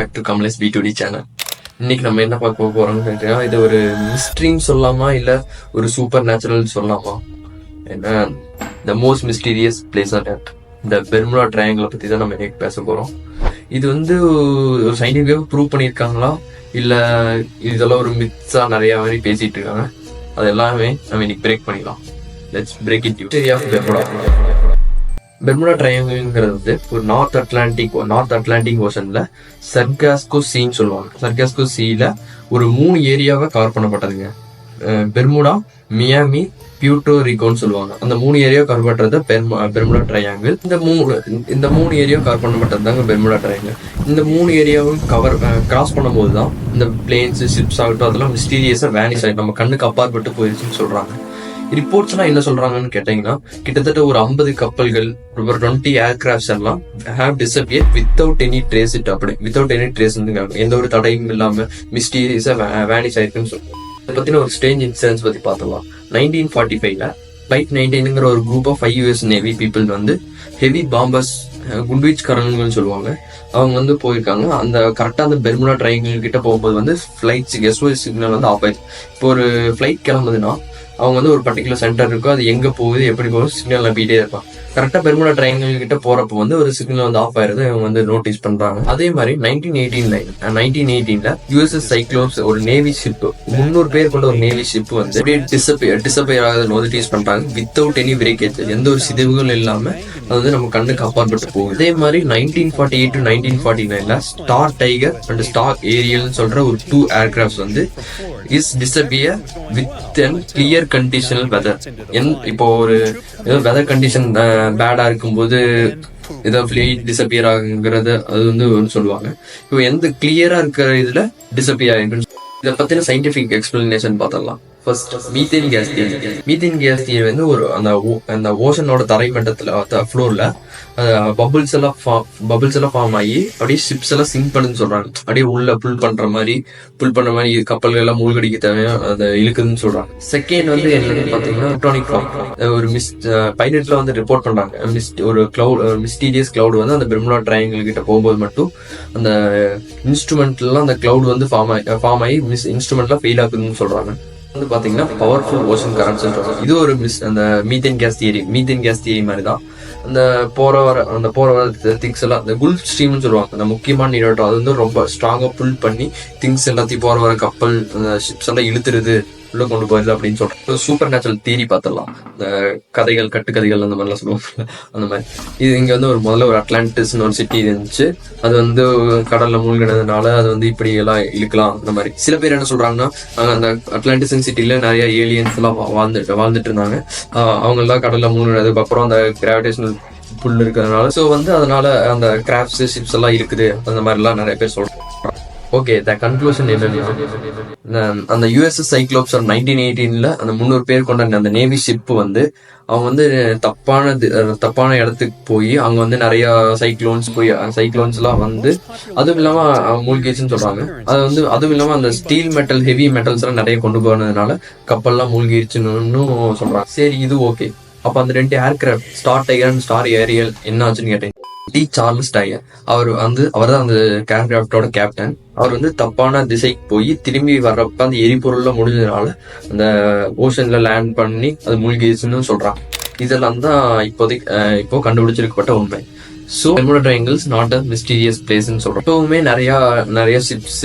Back to Kamlesh B2D channel. இன்னைக்கு நம்ம என்ன பார்க்க போறோம்னு கேட்டீங்கன்னா, இது ஒரு மிஸ்ட்ரின்னு சொல்லலாமா இல்ல ஒரு சூப்பர் நேச்சுரல் சொல்லலாமா? ஏன்னா the most mysterious place on earth, இந்த பெர்முடா ட்ரையாங்கிளை பத்தி தான் நம்ம இன்னைக்கு பேச போறோம். இது ஒரு சயின்டிஃபிக்காக ப்ரூவ் பண்ணியிருக்காங்களா இல்ல இதெல்லாம் ஒரு மித்ஸா நிறைய மாதிரி பேசிட்டு இருக்காங்க? அது எல்லாமே நம்ம இன்னைக்கு பிரேக் பண்ணிடலாம். Let's break it. History of Bermuda. Bermuda ட்ரையாங்கிள்ங்கிறது ஒரு நார்த் அட்லாண்டிக் ஓஷன்ல சர்காஸ்கோ சீன்னு சொல்லுவாங்க. சர்காஸ்கோ சீல ஒரு 3 ஏரியாவை கவர் பண்ணப்பட்டதுங்க. பெர்முடா, மியாமி, பியூட்டோ ரிகோன்னு சொல்லுவாங்க. அந்த 3 ஏரியா கவர் பண்றது பெர்முடா ட்ரையாங்கிள். இந்த 3 ஏரியா கவர் பண்ணப்பட்டது தாங்க பெர்முடா ட்ரையாங்கிள். இந்த 3 ஏரியாவும் கிராஸ் பண்ணும்போது தான் இந்த பிளேன்ஸ், ஷிப்ஸ் ஆகட்டும் அதெல்லாம் மிஸ்டீரியஸா வேனிஷ் ஆகிட்டு நம்ம கண்ணுக்கு அப்பாற்பட்டு போயிருச்சுன்னு சொல்றாங்க. ரிப்போர்ட்ஸ் எல்லாம் என்ன சொல்றாங்கன்னு கேட்டீங்கன்னா, கிட்டத்தட்ட ஒரு 50 கப்பல்கள், ஒரு 20 ஏர்கிராஃப்ட்ஸ் எல்லாம் have disappear without any trace. Without any trace எந்த ஒரு தடையும் இல்லாம மிஸ்டீரியஸா வேனிஷ் ஆயிருக்குன்னு சொல்லுவாங்க. அதை பத்தின ஒரு ஸ்ட்ரேஞ்ச் இன்சிடென்ட்ஸ் பத்தி பார்த்தலாம். 1945ல ஃபிளைட் 19ங்கிற ஒரு group of 5 US navy people heavy bombers, குண்ட்வீச்காரங்கன்னு சொல்லுவாங்க, அவங்க போயிருக்காங்க. அந்த கரெக்டா அந்த பெர்முடா ட்ரையாங்கிள் கிட்ட போகும்போது ஃபிளைட்ஸ் SOS சிக்னல் ஆஃப் ஆயிடுச்சு. இப்போ ஒரு ஃபிளைட் கிளம்புதுன்னா அவங்க ஒரு பர்டிகுலர் சென்டர் இருக்கும், அது எங்க போகுது எப்படி போகுது சிக்னல் நம்பிட்டே இருப்பாங்க. கரெக்டா பெர்முடா ட்ரையாங்கிள் கிட்ட போறப்போ ஒரு சிக்னல் ஆஃப் ஆயிருது, இவங்க நோட்டீஸ் பண்றாங்க. அதே மாதிரி 1918ல USS சைக்ளோப்ஸ் ஒரு நேவி ஷிப், 300 பேர் கொண்ட ஒரு நேவி ஷிப் டிஸப்பியர் ஆகுது நோட்டீஸ் பண்றாங்க. வித்தவுட் எனி பிரேக்கேஜ், எந்த ஒரு சிதைவுகளும் இல்லாம அது நம்ம கண்ணுக்கு அப்பாற்பட்டு போகுது. அதே மாதிரி 1948 to 1949ல Star Tiger and Star Ariel சொல்ற ஒரு 2 aircrafts is disappear with unclear conditional weather. இப்போ ஒரு வெதர் கண்டிஷன் பேடா இருக்கும்போது ஏதோ ஃபிளைட் டிஸப்பியர் ஆகுங்கிறது அது சொல்லுவாங்க. இப்போ எந்த கிளியரா இருக்கிற இதுல டிஸப்பியர் ஆகுன்னு இதை பத்தின சயின்டிபிக் எக்ஸ்பிளனேஷன் பார்த்தலாம். First methane case theory. Methane case theory அந்த ஓஷனோட தரைமட்டத்துல ஃப்ளோர்ல பபுள்ஸ் எல்லாம் ஃபார்ம் ஆகி அப்படியே ஷிப்ஸ் எல்லாம் சிங்க் பண்ணுன்னு சொல்றாங்க. அப்படியே உள்ள புல் பண்ற மாதிரி கப்பல்கள் எல்லாம் மூழ்கடிக்க தேவையான அதை இழுக்குதுன்னு சொல்றாங்க. செகண்ட் என்னன்னு பாத்தீங்கன்னா எலக்ட்ரானிக் ஃபார்ம். ஒரு பைலட்ல ரிப்போர்ட் பண்றாங்க, ஒரு மிஸ்டீரியஸ் கிளவுட் அந்த பெர்முடா ட்ரையாங்கிள் கிட்ட போகும்போது மட்டும் அந்த இன்ஸ்ட்ருமெண்ட்ல எல்லாம் அந்த கிளவுட் ஃபார்ம் ஆகி இன்ஸ்ட்ருமெண்ட்லாம் ஃபெயில் ஆகுதுன்னு சொல்றாங்க. பாத்தீங்கன்னா பவர்ஃபுல் ஓஷன் கரண்ட்ஸ் சொல்றாங்க. இது ஒரு அந்த மீத்தேன் கேஸ் தியரி மாதிரி தான். அந்த போற வர திங்ஸ் எல்லாம் அந்த குல்ஃப் ஸ்ட்ரீம்னு சொல்லுவாங்க, அந்த முக்கியமான நீரோட்டம் அது ரொம்ப ஸ்ட்ராங்கா புல் பண்ணி திங்ஸ் எல்லாத்தையும் போற வர கப்பல் ஷிப்ஸ் எல்லாம் இழுத்துருது, உள்ள கொண்டு போயிருது அப்படின்னு சொல்றாங்க. சூப்பர் நேச்சுரல் தியரி பார்த்தலாம். இந்த கட்டுக்கதைகள் அந்த மாதிரிலாம் சொல்லுவாங்க. அந்த மாதிரி இது இங்க முதல்ல ஒரு அட்லாண்டிஸ்னு ஒரு சிட்டி இருந்துச்சு. அது கடல்ல மூழ்கினதுனால அது இப்படி எல்லாம் இழுக்கலாம். அந்த மாதிரி சில பேர் என்ன சொல்றாங்கன்னா, அந்த அட்லாண்டிஸ் சிட்டில நிறைய ஏலியன்ஸ் எல்லாம் வாழ்ந்துட்டு இருந்தாங்க. அவங்க எல்லாம் கடல்ல மூழ்கினதுக்கு அப்புறம் அந்த கிராவிடேஷனல் புல் இருக்கிறதுனால அதனால அந்த கிராஃப்ட்ஸ் ஷிப்ஸ் எல்லாம் இருக்குது, அந்த மாதிரி எல்லாம் நிறைய பேர் சொல்றாங்க. ஓகே, த கன்க்ளூஷன் என்னன்னா, அந்த USS சைக்ளோப்ஸ் 1918ல அந்த 300 பேர் கொண்ட அந்த நேவி ஷிப் அவங்க தப்பான இடத்துக்கு போய் அங்க நிறைய சைக்ளோன்ஸ் எல்லாம் அதுவும் இல்லாம மூழ்கிச்சுன்னு சொல்றாங்க. அதுவும் இல்லாம அந்த ஸ்டீல் மெட்டல், ஹெவி மெட்டல்ஸ் எல்லாம் நிறைய கொண்டு போனதுனால கப்பல்லாம் மூழ்கிடுச்சுன்னு சொல்றாங்க. சரி, இது ஓகே. அப்ப அந்த 2 aircraft, Star Tiger and Star Ariel என்ன ஆச்சுன்னு கேட்டேன். சார்லஸ் டைகர் அவர் தான் அந்த ஏர்கிராஃப்டோட கேப்டன். அவர் தப்பான திசைக்கு போய் திரும்பி வர்றப்ப அந்த எரிபொருள்ல முடிஞ்சதுனால அந்த ஓஷன்ல லேண்ட் பண்ணி அது மூழ்கிடுச்சுன்னு சொல்றாங்க. இதெல்லாம் தான் இப்போ கண்டுபிடிச்சிருக்கப்பட்ட உண்மை. So Bermuda triangles not a mysterious பிளேஸ்ன்னு சொல்றோம். இப்பவுமே நிறைய ஷிப்ஸ்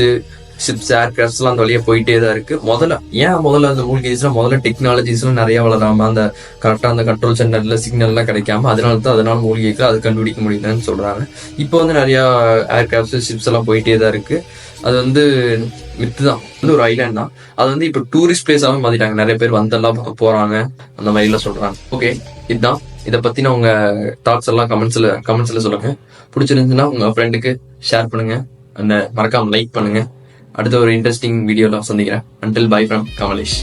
ஏர்கிராஃப்ட்ஸ் எல்லாம் அந்த வழியா போயிட்டே தான் இருக்கு. முதல்ல அந்த மூழ்கிடுச்சுன்னா முதல்ல டெக்னாலஜிஸ் எல்லாம் நிறைய வளராம அந்த கரெக்டா அந்த கண்ட்ரோல் சென்டர்ல சிக்னல் எல்லாம் கிடைக்காம அதனால மூழ்கிக்கு அது கண்டுபிடிக்க முடியலன்னு சொல்றாங்க. இப்போ நிறைய ஏர்கிராஃப்ட்ஸ் ஷிப்ஸ் எல்லாம் போயிட்டே தான் இருக்கு. அது வித்துதான் ஒரு ஐலாண்ட் தான். அது இப்போ டூரிஸ்ட் பிளேஸாவே மாத்திட்டாங்க. நிறைய பேர் வந்தெல்லாம் போறாங்க, அந்த மாதிரி எல்லாம் சொல்றாங்க. ஓகே, இதுதான் இதை பத்தின உங்க தாட்ஸ் எல்லாம் கமெண்ட்ஸ்ல சொல்லுங்க. பிடிச்சிருந்துச்சுன்னா உங்க ஃப்ரெண்டுக்கு ஷேர் பண்ணுங்க, மறக்காம லைக் பண்ணுங்க. அடுத்த ஒரு இன்ட்ரெஸ்டிங் வீடியோல சந்திக்கிறேன். Until bye from Kamalesh.